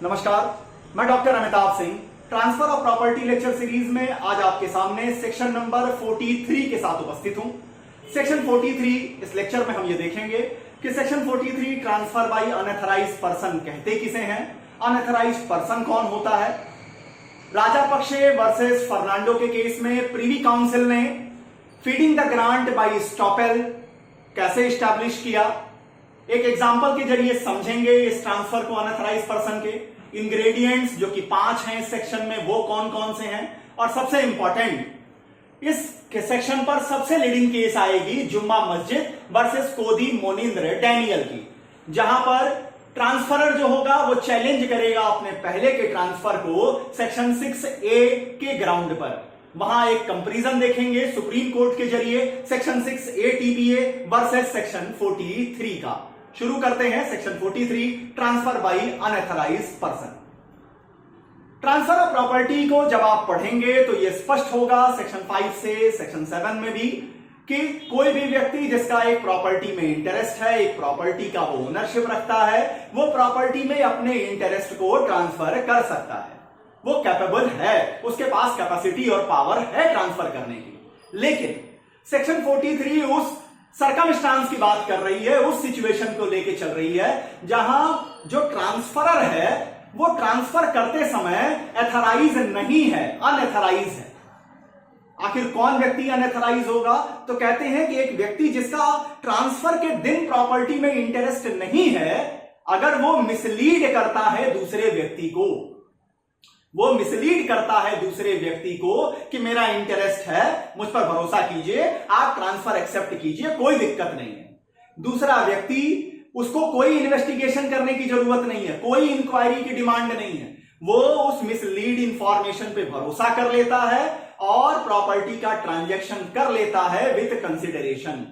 नमस्कार, मैं doctor Amitabh Singh transfer of property lecture series में आज आपके सामने सेक्शन नंबर 43 के साथ उपस्थित हूं। सेक्शन 43 इस लेक्चर में हम ये देखेंगे कि section 43 transfer by unauthorised person कहते किसे हैं, अनऑथराइज्ड पर्सन कौन होता है। राजा पक्षे वर्सेस फर्नांडो के केस में प्रीवी काउंसिल ने feeding the grant by estoppel कैसे स्टैब्लिश किया, एक एग्जाम्पल के जरिए समझेंगे इस ट्रांसफर को अनऑथराइज्ड पर्सन के। इंग्रेडिएंट्स जो कि 5 हैं इस सेक्शन में वो कौन कौन से हैं, और सबसे इंपॉर्टेंट इस सेक्शन पर सबसे लीडिंग केस आएगी जुम्मा मस्जिद वर्सेस कोदी मोनिंद्र डैनियल की, जहां पर ट्रांसफरर जो होगा वो चैलेंज करेगा अपने पहले के ट्रांसफर को सेक्शन 6A के ग्राउंड पर। वहां एक कंपैरिजन देखेंगे सुप्रीम कोर्ट के जरिए section 6A TPA versus section 43 का। शुरू करते हैं section 43 transfer by unauthorised person. Transfer of property को जब आप पढ़ेंगे तो यह स्पष्ट होगा सेक्शन 5 से सेक्शन 7 में भी कि कोई भी व्यक्ति जिसका एक प्रॉपर्टी में इंटरेस्ट है, एक प्रॉपर्टी का वो ओनरशिप रखता है, वो प्रॉपर्टी में अपने इंटरेस्ट को ट्रांसफर कर सकता है, वो कैपेबल है, उसके पास कैपेसिटी और पावर है ट्रांसफर करने की। लेकिन सेक्शन 43 उस सर्कमस्टांस की बात कर रही है, उस सिचुएशन को लेके चल रही है जहां जो ट्रांसफरर है वो ट्रांसफर करते समय एथराइज नहीं है, अनएथराइज है। आखिर कौन व्यक्ति अनएथराइज होगा? तो कहते हैं कि एक व्यक्ति जिसका ट्रांसफर के दिन प्रॉपर्टी में इंटरेस्ट नहीं है, अगर वो मिसलीड करता है दूसरे व्यक्ति को, वो मिसलीड करता है दूसरे व्यक्ति को कि मेरा इंटरेस्ट है, मुझ पर भरोसा कीजिए, आप ट्रांसफर एक्सेप्ट कीजिए, कोई दिक्कत नहीं है। दूसरा व्यक्ति, उसको कोई इन्वेस्टिगेशन करने की जरूरत नहीं है, कोई इंक्वायरी की डिमांड नहीं है, वो उस मिसलीड इंफॉर्मेशन पे भरोसा कर लेता है और प्रॉपर्टी का ट्रांजैक्शन कर लेता है विद कंसिडरेशन।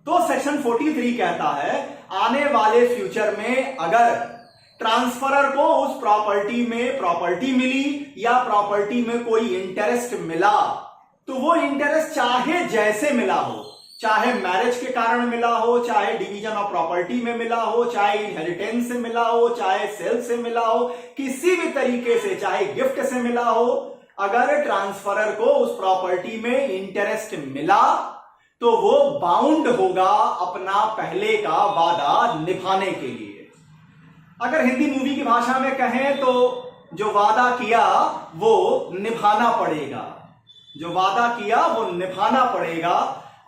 तो सेक्शन 43 कहता है आने वाले फ्यूचर में अगर ट्रांसफरर को उस प्रॉपर्टी में प्रॉपर्टी मिली या प्रॉपर्टी में कोई इंटरेस्ट मिला, तो वो इंटरेस्ट चाहे जैसे मिला हो, चाहे मैरिज के कारण मिला हो, चाहे डिवीजन ऑफ प्रॉपर्टी में मिला हो, चाहे इनहेरिटेंस से मिला हो, चाहे सेल से मिला हो, किसी भी तरीके से, चाहे गिफ्ट से मिला हो, अगर ट्रांसफरर को उस प्रॉपर्टी में इंटरेस्ट मिला तो वो बाउंड होगा अपना पहले का वादा निभाने के लिए। अगर हिंदी मूवी की भाषा में कहें तो जो वादा किया वो निभाना पड़ेगा, जो वादा किया वो निभाना पड़ेगा।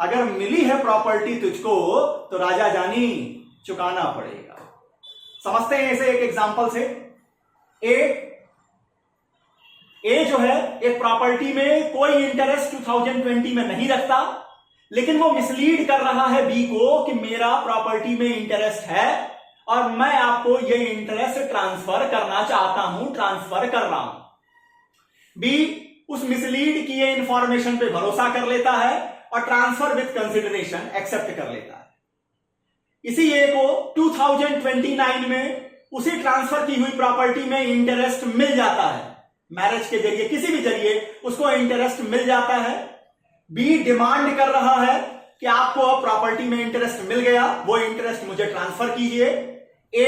अगर मिली है प्रॉपर्टी तुझको तो राजा जानी चुकाना पड़ेगा। समझते हैं इसे एक एग्जांपल से। ए जो है एक प्रॉपर्टी में कोई इंटरेस्ट 2020 में नहीं रखता, लेकिन वो मिसलीड कर रहा है बी को कि मेरा प्रॉपर्टी में इंटरेस्ट है और मैं आपको ये इंटरेस्ट ट्रांसफर करना चाहता हूं, ट्रांसफर कर रहा हूं। बी उस मिसलीड किए इंफॉर्मेशन पे भरोसा कर लेता है और ट्रांसफर विद कंसिडरेशन एक्सेप्ट कर लेता है। इसी ए को 2029 में उसी ट्रांसफर की हुई प्रॉपर्टी में इंटरेस्ट मिल जाता है, मैरिज के जरिए, किसी भी जरिए उसको इंटरेस्ट मिल जाता है। बी डिमांड कर रहा है कि आपको अब प्रॉपर्टी में इंटरेस्ट मिल गया, वो इंटरेस्ट मुझे ट्रांसफर कीजिए। ए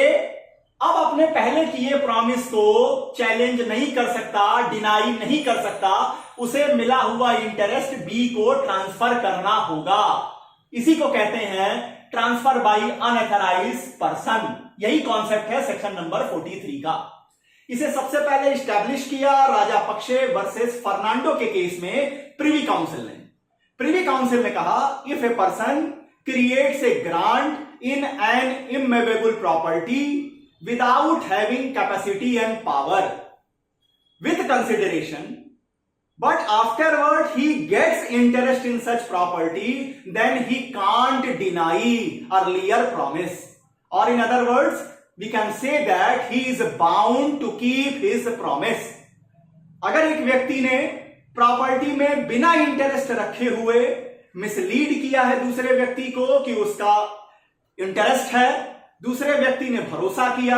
अब अपने पहले किए प्रॉमिस को चैलेंज नहीं कर सकता, डिनाई नहीं कर सकता, उसे मिला हुआ इंटरेस्ट बी को ट्रांसफर करना होगा। इसी को कहते हैं ट्रांसफर बाय अनऑथराइज्ड पर्सन। यही कॉन्सेप्ट है सेक्शन नंबर 43 का। इसे सबसे पहले स्टैब्लिश किया राजा पक्षे वर्सेस फर्नांडो के केस में प्रीवी काउंसिल ने। प्रीवी काउंसिल ने कहा if a person creates a grant in an immovable property without having capacity and power with consideration, but afterward he gets interest in such property, then he can't deny earlier promise, or in other words we can say that he is bound to keep his promise। अगर एक व्यक्ति ने property में बिना interest रखे हुए mislead किया है दूसरे व्यक्ति को कि उसका इंटरेस्ट है, दूसरे व्यक्ति ने भरोसा किया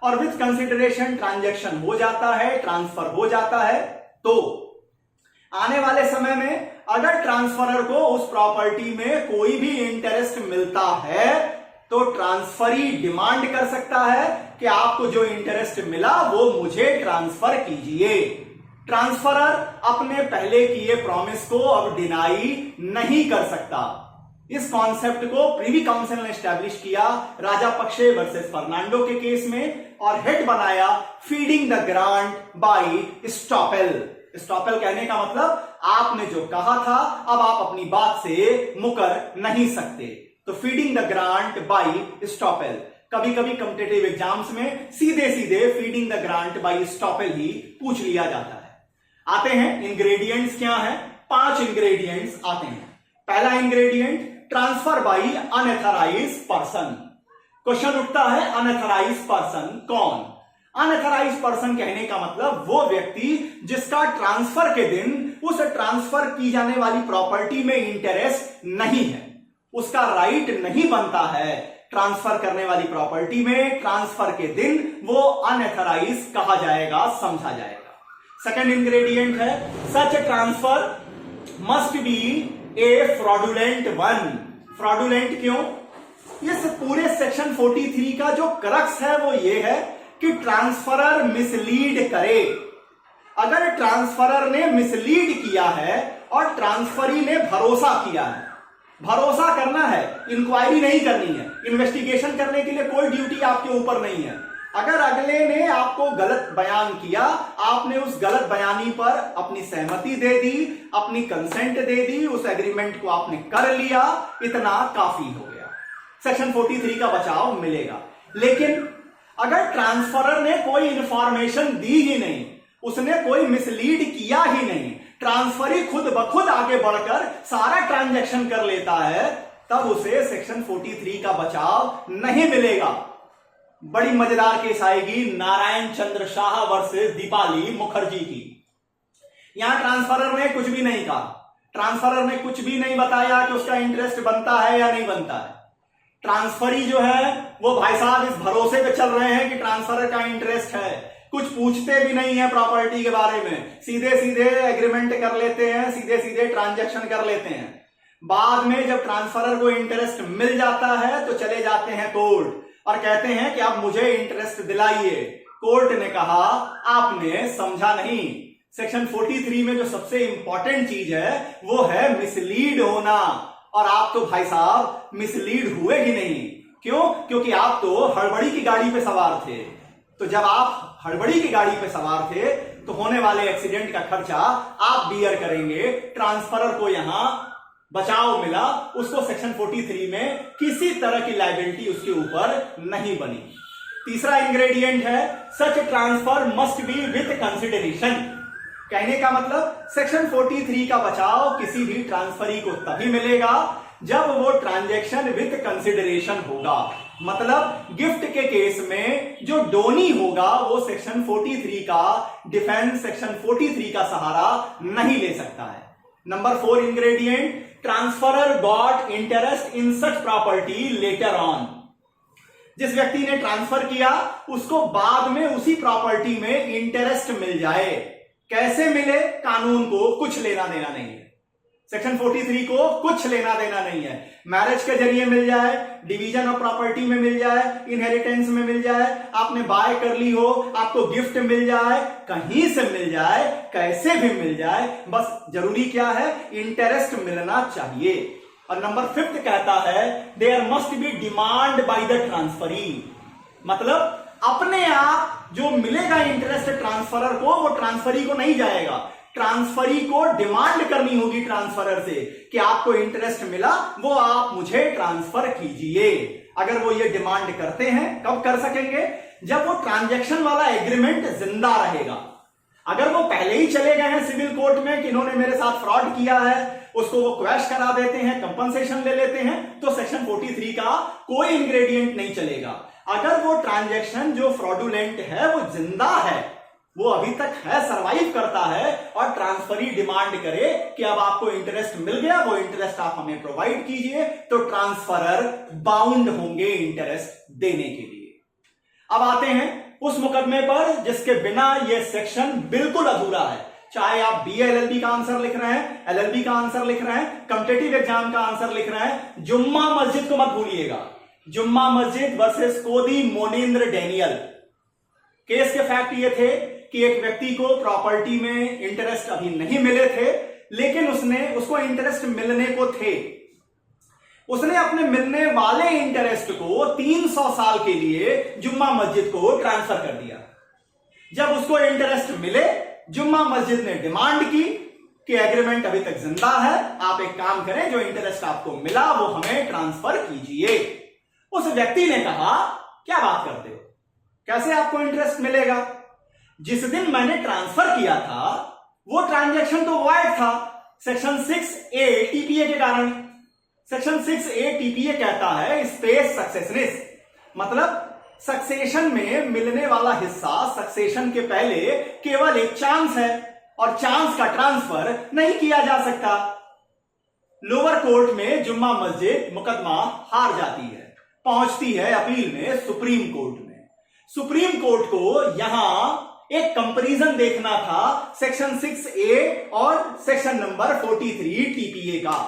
और विथ कंसिडरेशन ट्रांजैक्शन हो जाता है, ट्रांसफर हो जाता है, तो आने वाले समय में अगर ट्रांसफरर को उस प्रॉपर्टी में कोई भी इंटरेस्ट मिलता है तो ट्रांसफरी डिमांड कर सकता है कि आपको जो इंटरेस्ट मिला वो मुझे ट्रांसफर कीजिए। ट्रांसफरर अपने पहले किए प्रॉमिस को अब डिनाई नहीं कर सकता। इस कॉन्सेप्ट को प्रीवी काउंसिल ने एस्टैब्लिश किया राजा पक्षे वर्सेस फर्नांडो के केस में और हेड बनाया feeding the grant by estoppel. Estoppel कहने का मतलब आपने जो कहा था अब आप अपनी बात से मुकर नहीं सकते। तो feeding the grant by estoppel, कभी कभी कॉम्पिटिटिव एग्जाम्स में सीधे सीधे feeding the grant by estoppel ही पूछ लिया जाता है। आते हैं इंग्रेडिएंट्स क्या है, 5 इंग्रेडिएंट्स आते हैं। पहला ingredient transfer by unauthorised person. Question उठता है अनऑथराइज्ड पर्सन कौन? अनऑथराइज्ड पर्सन कहने का मतलब वो व्यक्ति जिसका ट्रांसफर के दिन उस ट्रांसफर की जाने वाली प्रॉपर्टी में इंटरेस्ट नहीं है, उसका राइट नहीं बनता है ट्रांसफर करने वाली प्रॉपर्टी में, ट्रांसफर के दिन वो अनऑथराइज्ड कहा जाएगा, समझा जाएगा। सेकंड इंग्रेडिएंट है सच transfer must be A fraudulent one. Fraudulent क्यों? इस पूरे सेक्शन 43 का जो क्रक्स है वो ये है कि ट्रांसफरर मिसलीड करे। अगर ट्रांसफरर ने मिसलीड किया है और ट्रांसफरी ने भरोसा किया है, भरोसा करना है, इंक्वायरी नहीं करनी है, इन्वेस्टिगेशन करने के लिए कोई ड्यूटी आपके ऊपर नहीं है। अगर अगले ने आपको गलत बयान किया, आपने उस गलत बयानी पर अपनी सहमति दे दी, अपनी कंसेंट दे दी, उस एग्रीमेंट को आपने कर लिया, इतना काफी हो गया, सेक्शन 43 का बचाव मिलेगा। लेकिन अगर ट्रांसफरर ने कोई इंफॉर्मेशन दी ही नहीं, उसने कोई मिसलीड किया ही नहीं, ट्रांसफरी खुद ब खुद आगे बढ़कर सारा ट्रांजैक्शन कर लेता है, तब उसे सेक्शन 43 का बचाव नहीं मिलेगा। बड़ी मजेदार केस आएगी नारायण चंद्र शाह वर्सेस दीपाली मुखर्जी की। यहां ट्रांसफरर ने कुछ भी नहीं कहा, ट्रांसफरर ने कुछ भी नहीं बताया कि उसका इंटरेस्ट बनता है या नहीं बनता है। ट्रांसफरी जो है वो भाई साहब इस भरोसे पे चल रहे हैं कि ट्रांसफरर का इंटरेस्ट है, कुछ पूछते भी नहीं है प्रॉपर्टी के बारे में, सीधे सीधे एग्रीमेंट कर लेते हैं, सीधे सीधे ट्रांजैक्शन कर लेते हैं। बाद में जब ट्रांसफरर को इंटरेस्ट मिल जाता है तो चले जाते हैं कोर्ट और कहते हैं कि आप मुझे इंटरेस्ट दिलाइए। कोर्ट ने कहा आपने समझा नहीं। सेक्शन 43 में जो सबसे इंपॉर्टेंट चीज है वो है मिसलीड होना, और आप तो भाई साहब मिसलीड हुए ही नहीं। क्यों? क्योंकि आप तो हड़बड़ी की गाड़ी पे सवार थे। तो जब आप हड़बड़ी की गाड़ी पे सवार थे तो होने वाले एक्सीडेंट का खर्चा आप बियर करेंगे। ट्रांसफरर को यहां बचाव मिला, उसको सेक्शन 43 में किसी तरह की लायबिलिटी उसके ऊपर नहीं बनी। तीसरा इंग्रेडिएंट है सच transfer must be with consideration. कहने का मतलब सेक्शन 43 का बचाव किसी भी ट्रांसफरी को तभी मिलेगा जब वो ट्रांजैक्शन विथ कंसिडरेशन होगा। मतलब गिफ्ट के केस में जो डोनी होगा वो सेक्शन 43 का डिफेंस, सेक्शन 43 का सहारा नहीं ले सकता है। Number 4 ingredient transferor got interest in such property later on. जिस व्यक्ति ने ट्रांसफर किया उसको बाद में उसी प्रॉपर्टी में इंटरेस्ट मिल जाए। कैसे मिले? कानून को कुछ लेना देना नहीं है, सेक्शन 43 को कुछ लेना देना नहीं है। मैरिज के जरिए मिल जाए, डिवीजन ऑफ प्रॉपर्टी में मिल जाए, इनहेरिटेंस में मिल जाए, आपने बाय कर ली हो, आपको गिफ्ट मिल जाए, कहीं से मिल जाए, कैसे भी मिल जाए, बस जरूरी क्या है? इंटरेस्ट मिलना चाहिए। और नंबर 5 कहता है there must be demand by the transferee. मतलब अपने आप जो मिलेगा इंटरेस्ट ट्रांसफरर को वो ट्रांसफरी को नहीं जाएगा, ट्रांसफरी को डिमांड करनी होगी ट्रांसफरर से कि आपको इंटरेस्ट मिला, वो आप मुझे ट्रांसफर कीजिए। अगर वो ये डिमांड करते हैं, कब कर सकेंगे? जब वो ट्रांजैक्शन वाला एग्रीमेंट जिंदा रहेगा। अगर वो पहले ही चले गए हैं सिविल कोर्ट में कि इन्होंने मेरे साथ फ्रॉड किया है, उसको वो क्वैश करा देते हैं, कंपनसेशन ले लेते हैं, तो सेक्शन 43 का कोई इंग्रेडिएंट नहीं चलेगा। अगर वो ट्रांजैक्शन जो फ्रॉडुलेंट है वो जिंदा है, वो अभी तक है, सरवाइव करता है, और ट्रांसफरी डिमांड करे कि अब आपको इंटरेस्ट मिल गया, वो इंटरेस्ट आप हमें प्रोवाइड कीजिए, तो ट्रांसफरर बाउंड होंगे इंटरेस्ट देने के लिए। अब आते हैं उस मुकदमे पर जिसके बिना ये सेक्शन बिल्कुल अधूरा है। चाहे आप BA LLB का आंसर लिख रहे हैं, LLB का आंसर लिख रहे हैं, कॉम्पिटिटिव एग्जाम का आंसर लिख रहे हैं, जुम्मा मस्जिद को मत भूलिएगा। जुम्मा मस्जिद वर्सेस कोदी मोनिंद्र डैनियल। केस के फैक्ट ये थे कि एक व्यक्ति को प्रॉपर्टी में इंटरेस्ट अभी नहीं मिले थे, लेकिन उसको इंटरेस्ट मिलने को थे। उसने अपने मिलने वाले इंटरेस्ट को 300 साल के लिए जुम्मा मस्जिद को ट्रांसफर कर दिया। जब उसको इंटरेस्ट मिले, जुम्मा मस्जिद ने डिमांड की कि एग्रीमेंट अभी तक जिंदा है, आप एक काम करें, जो इंटरेस्ट आपको मिला वो हमें ट्रांसफर कीजिए। उस व्यक्ति ने कहा, क्या बात करते हो, कैसे आपको इंटरेस्ट मिलेगा? जिस दिन मैंने ट्रांसफर किया था वो ट्रांजैक्शन तो वॉइड था सेक्शन 6A टीपीए के कारण। सेक्शन 6A टीपीए कहता है स्पेस सक्सेसनिस, मतलब सक्सेशन में मिलने वाला हिस्सा सक्सेशन के पहले केवल एक चांस है और चांस का ट्रांसफर नहीं किया जा सकता। लोअर कोर्ट में जुम्मा मस्जिद मुकदमा हार जाती है, पहुंचती है अपील में सुप्रीम कोर्ट में। सुप्रीम कोर्ट को यहां एक कंपैरिजन देखना था सेक्शन 6A और सेक्शन नंबर 43 टीपीए का।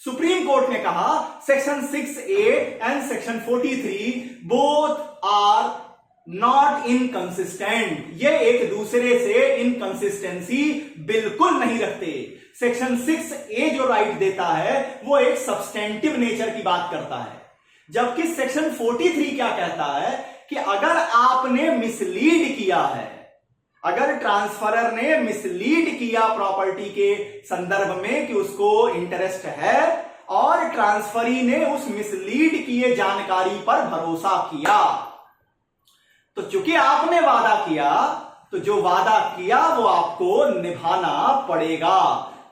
सुप्रीम कोर्ट ने कहा section 6A and section 43 both are not inconsistent, ये एक दूसरे से इनकंसिस्टेंसी बिल्कुल नहीं रखते। सेक्शन 6A जो राइट देता है वो एक सब्सटेंटिव नेचर की बात करता है, जबकि सेक्शन 43 क्या कहता है कि अगर आपने मिसलीड किया है, अगर ट्रांसफरर ने मिसलीड किया प्रॉपर्टी के संदर्भ में कि उसको इंटरेस्ट है और ट्रांसफरी ने उस मिसलीड किए जानकारी पर भरोसा किया, तो चूंकि आपने वादा किया तो जो वादा किया वो आपको निभाना पड़ेगा।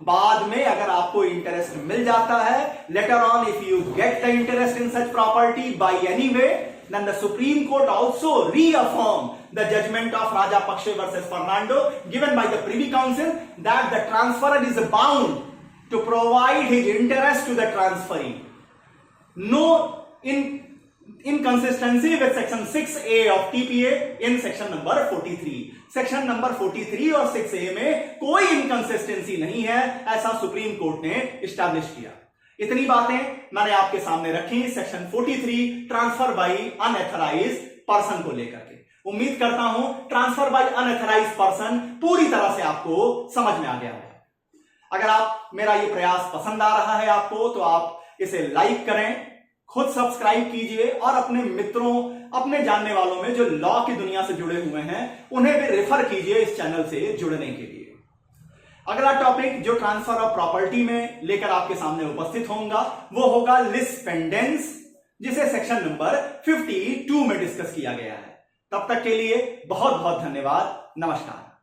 बाद में अगर आपको इंटरेस्ट मिल जाता है, later on if you get the interest in such property by any way, then the Supreme Court also reaffirmed the judgment of Raja Pakshe versus Fernando given by the Privy Council that the transferor is bound to provide his interest to the transferee. No inconsistency with section 6A of TPA in section number 43. Section number 43 और 6A में कोई inconsistency नहीं है, ऐसा supreme Court ने establish किया। इतनी बातें मैंने आपके सामने रखी section 43 transfer by unauthorised person को लेकर के। उम्मीद करता हूं ट्रांसफर बाय अनऑथराइज्ड पर्सन पूरी तरह से आपको समझ में आ गया है। अगर आप मेरा ये प्रयास पसंद आ रहा है आपको, तो आप इसे लाइक करें, खुद सब्सक्राइब कीजिए और अपने मित्रों, अपने जानने वालों में जो लॉ की दुनिया से जुड़े हुए हैं उन्हें भी रेफर कीजिए इस चैनल से जुड़ने के लिए। अगला टॉपिक जो ट्रांसफर ऑफ प्रॉपर्टी में लेकर आपके सामने उपस्थित होगा वो होगा लिस पेंडेंस, जिसे सेक्शन नंबर 52 में डिस्कस किया गया है। तब तक के लिए बहुत बहुत धन्यवाद। नमस्कार।